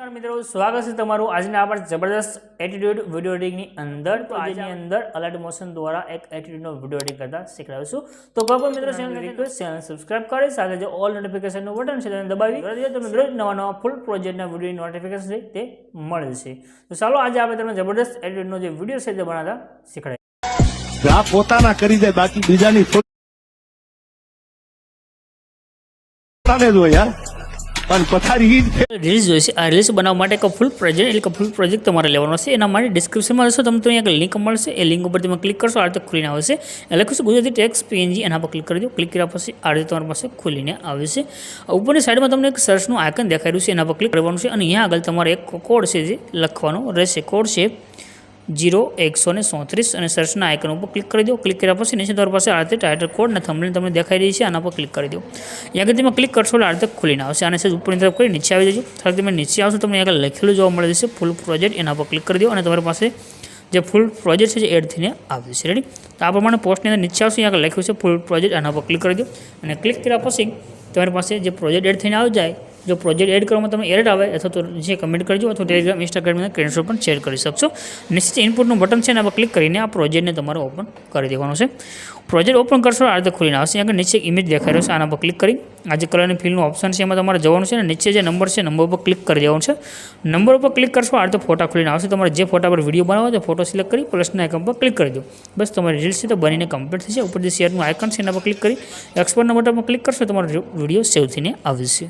नमस्कार मित्रों, स्वागत है तमारू आज आप जबरदस्त एटीट्यूड वीडियो एडिटिंग अंदर। तो आज अंदर अलर्ट मोशन द्वारा एक एटीट्यूड वीडियो एडिट करता शीखवाड़ीशुं। तो कोई पण मित्रों चैनल सब्सक्राइब करे, साथ जो ऑल नोटिफिकेशन बटन है दबावी तो मित्रों नवा नवा फूल प्रोजेक्ट वीडियो नोटिफिकेशन है ते मळे छे। तो चलो आज आप तमने जबरदस्त एटीट्यूड नो जे वीडियो है ते बनाता शीखवाडे। आप पोताना करी दे बाकी बीजानी पोताने दो यार। રીલ્સ જોઈશે। આ રીલ્સ બનાવવા માટે એક ફૂલ પ્રોજેક્ટ એટલે ફૂલ પ્રોજેક્ટ તમારે લેવાનો છે। એના માટે ડિસ્ક્રિપ્શનમાં જશો તમે એક લિંક મળશે, એ લિંક ઉપર તમે ક્લિક કરશો આ રીતે ખુલીને આવશે। એટલે લખીશું ગુજરાતી ટેક્સ્ટ PNG, એના પર ક્લિક કરી દો। ક્લિક કર્યા પછી આ રીતે તમારી પાસે ખુલીને આવશે। ઉપરની સાઈડમાં તમને એક સર્ચનું આઇકન દેખાઈ રહ્યું છે, એના પર ક્લિક કરવાનું છે અને અહીંયા આગળ તમારે એક કોડ છે જે લખવાનો રહેશે। કોડ છે 0137 અને સર્ચના આઇકન ઉપર ક્લિક કરી દો। ક્લિક કર્યા પછી નીચે તમારી પાસે આ રીતે ટાઇટલ કોડ અને થંબનેલ તમને દેખાઈ રહી છે, આના પર ક્લિક કરી દો। અહીંયા આગળ તમે ક્લિક કરશો એટલે આ રીતે ખુલીને આવશે। આને સેજ ઉપરની તરફ કરી નીચે આવી જજો। થોડીક તમે નીચે આવશો તમને આગળ લખેલું જોવા મળે છે ફૂલ પ્રોજેક્ટ, એના પર ક્લિક કરી દો અને તમારી પાસે જે ફૂલ પ્રોજેક્ટ છે જે એડ થઈને આવે છે। રેડી? તો આ પ્રમાણે પોસ્ટની અંદર નીચે આવશે, અહીંયા આગળ લખ્યું છે ફૂલ પ્રોજેક્ટ, આના પર ક્લિક કરી દો અને ક્લિક કર્યા પછી તમારી પાસે જે પ્રોજેક્ટ એડ થઈને આવી જાય, जो प्रोजेक्ट एड કરવામાં તમે એરર આવે અથવા તો જે કમેન્ટ કરજો અથવા ટેલિગ્રામ ઇન્સ્ટાગ્રામના સ્ક્રીનશોટ પણ શેર કરી શકશો। નીચે ઇનપુટનું બટન છે એના પર ક્લિક કરીને આ પ્રોજેક્ટને તમારે ઓપન કરી દેવાનું છે। પ્રોજેક્ટ ઓપન કરશો આ રીતે ખુલીને આવશે। આગળ નીચે ઇમેજ દેખાઈ રહ્યો છે, આના પર ક્લિક કરી આ જે કલરની ફિલનું ઓપ્શન છે એમાં તમારે જવાનું છે અને નીચે જે નંબર છે નંબર પર ક્લિક કરી દેવાનું છે। નંબર ઉપર ક્લિક કરશો આ રીતે ફોટા ખુલીને આવશે। તમારે જે ફોટા પર વિડીયો બનાવો તો ફોટો સિલેક્ટ કરી પ્લસના આઇકન પર ક્લિક કરી દો। બસ તમારી રીલ્સ છે તો બનીને કમ્પ્લીટ થશે। ઉપર જે શેરનું આઇકન છે એના પર ક્લિક કરી એક્સપોર્ટના બટન પર ક્લિક કરશો તમારો વિડીયો સેવ થઈને આવશે।